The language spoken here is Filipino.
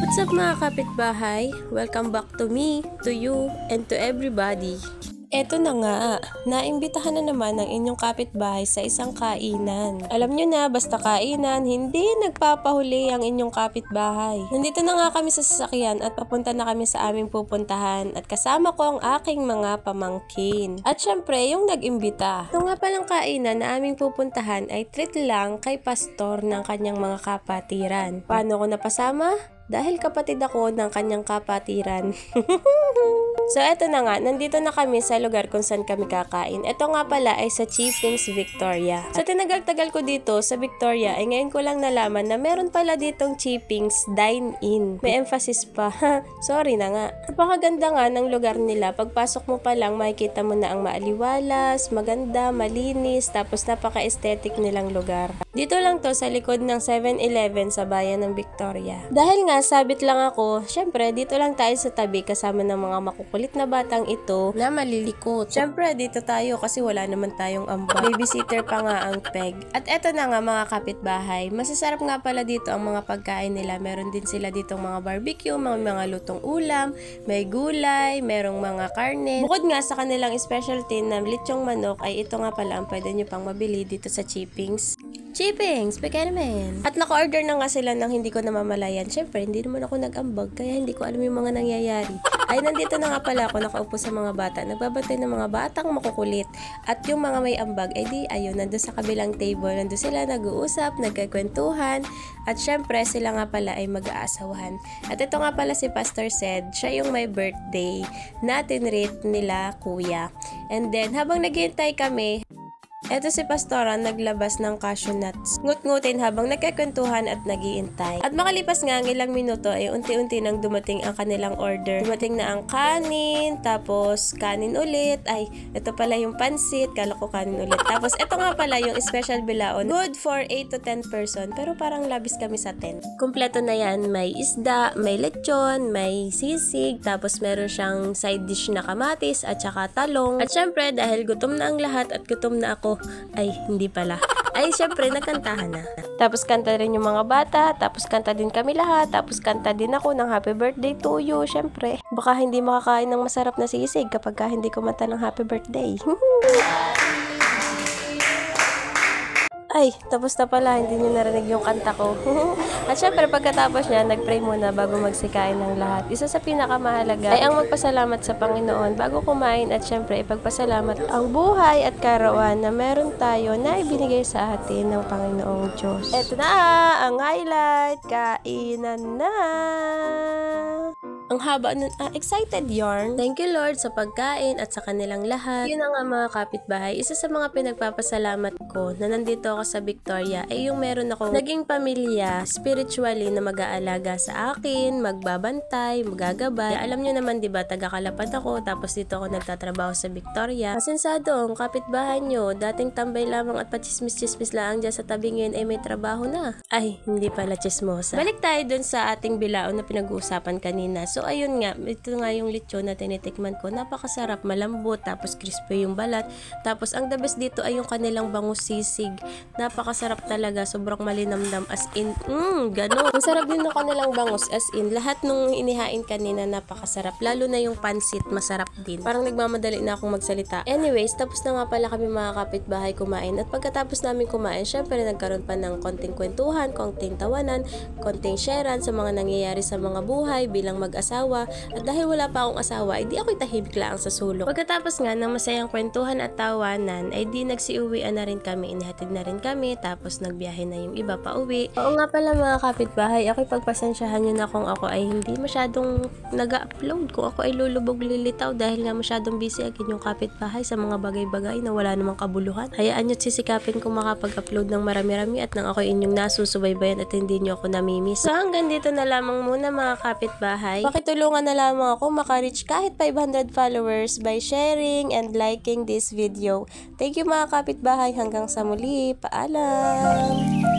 What's up mga kapitbahay? Welcome back to me, to you, and to everybody. Eto na nga, naimbitahan na naman ng inyong kapitbahay sa isang kainan. Alam nyo na, basta kainan, hindi nagpapahuli ang inyong kapitbahay. Nandito na nga kami sa sasakyan at papunta na kami sa aming pupuntahan at kasama ko ang aking mga pamangkin. At syempre, yung nag-imbita. Ito nga palang kainan na aming pupuntahan ay treat lang kay pastor ng kanyang mga kapatiran. Paano ko napasama? Dahil kapatid ako ng kanyang kapatiran. So, eto na nga. Nandito na kami sa lugar kung saan kami kakain. Ito nga pala ay sa Chippings, Victoria. Sa tinagal-tagal ko dito sa Victoria, ay ngayon ko lang nalaman na meron pala ditong Chippings Dine-In. May emphasis pa. Sorry na nga. Napakaganda nga ng lugar nila. Pagpasok mo pa lang, makikita mo na ang maaliwalas, maganda, malinis, tapos napaka-aesthetic nilang lugar. Dito lang to sa likod ng 7-Eleven sa bayan ng Victoria. Dahil nga, sabit lang ako, syempre, dito lang tayo sa tabi kasama ng mga makukulit na batang ito na malilikot. Syempre, dito tayo kasi wala naman tayong ambag. Babysitter pa nga ang peg. At eto na nga mga kapitbahay, masasarap nga pala dito ang mga pagkain nila. Meron din sila ditong mga barbecue, mga lutong ulam, may gulay, merong mga karne. Bukod nga sa kanilang specialty na lechong manok, ay ito nga pala ang pwede nyo pang mabili dito sa Chippings. Chippings, Pekenemen. At naka-order na nga sila ng hindi ko namamalayan. Syempre, hindi naman ako nag-ambag, kaya hindi ko alam yung mga nangyayari. Ay, nandito na nga pala ako, nakaupo sa mga bata. Nagbabantay ng mga batang makukulit. At yung mga may ambag, ay di, ayun, nandun sa kabilang table. Nandun sila nag-uusap, nagkakwentuhan. At syempre, sila nga pala ay mag-aasawahan. At ito nga pala si Pastor Sed, siya yung may birthday na tinreat nila kuya. And then, habang naghihintay kami, eto si Pastora naglabas ng cashew nuts. Ngut-ngutin habang nagkakwentuhan at nagiintay. At makalipas nga ang ilang minuto ay unti-unti nang dumating ang kanilang order. Dumating na ang kanin, tapos kanin ulit. Ay, ito pala yung pansit, kala ko kanin ulit. Tapos ito nga pala yung special bilaon. Good for 8 to 10 person, pero parang labis kami sa 10. Kumpleto na yan, may isda, may lechon, may sisig, tapos meron siyang side dish na kamatis at saka talong. At syempre, dahil gutom na ang lahat at gutom na ako, ay, hindi pala. Ay, syempre, nagkantahan na. Tapos kanta rin yung mga bata, tapos kanta din kami lahat, tapos kanta din ako ng happy birthday to you, syempre. Baka hindi makakain ng masarap na sisig kapag hindi kumanta ng happy birthday. Ay, tapos na pala, hindi nyo narinig yung kanta ko. At syempre, pagkatapos niya, nag-pray muna bago magsikain ng lahat. Isa sa pinakamahalaga ay ang magpasalamat sa Panginoon bago kumain at syempre, ipagpasalamat ang buhay at karawan na meron tayo na ibinigay sa atin ng Panginoong Diyos. Eto na, ang highlight, kainan na! Ang haba nun, excited yarn. Thank you Lord sa pagkain at sa kanilang lahat. Yun na nga mga kapitbahay, isa sa mga pinagpapasalamat ko na nandito ako sa Victoria ay yung meron ako naging pamilya spiritually na mag-aalaga sa akin, magbabantay, magagabay. Alam nyo naman diba, taga-Kalapan ako tapos dito ako nagtatrabaho sa Victoria. Asensado, ang kapitbahay nyo, dating tambay lamang at pachismis-chismis lang dyan sa tabi ngayon ay may trabaho na. Ay, hindi pala chismosa. Balik tayo dun sa ating bilaon na pinag-uusapan kanina. So, ayun nga, ito nga yung lechon na tinitikman ko. Napakasarap, malambot, tapos crispy yung balat. Tapos, ang the best dito ay yung kanilang bangus sisig. Napakasarap talaga, sobrang malinamnam as in, gano'n. Ang sarap din ng kanilang bangus as in. Lahat nung inihain kanina, napakasarap. Lalo na yung pansit, masarap din. Parang nagmamadali na akong magsalita. Anyways, tapos na nga pala kami mga kapitbahay kumain. At pagkatapos namin kumain, syempre nagkaroon pa ng konting kwentuhan, konting tawanan, konting sharean sa mga nangyayari sa mga buhay bilang mag-asawa. At dahil wala pa akong asawa, ay di ako'y tahimik lang sa sulok. Pagkatapos nga ng masayang kwentuhan at tawanan, ay di nagsiuwian na rin kami, inihatid na rin kami, tapos nagbiyahe na yung iba pa uwi. Oo nga pala mga kapitbahay, ako'y pagpasensyahan nyo na kung ako ay hindi masyadong nag-upload, kung ako ay lulubog lilitaw dahil nga masyadong busy agad yung kapitbahay sa mga bagay-bagay na wala namang kabuluhan. Hayaan nyo't sisikapin kung makapag-upload ng marami-rami at nang ako'y inyong nasusubaybayan at hindi nyo ako namimiss. So hanggang dito na lamang muna mga kapitbahay. Pakitulungan na lamang ako maka-reach kahit 500 followers by sharing and liking this video. Thank you mga kapitbahay. Hanggang sa muli. Paalam!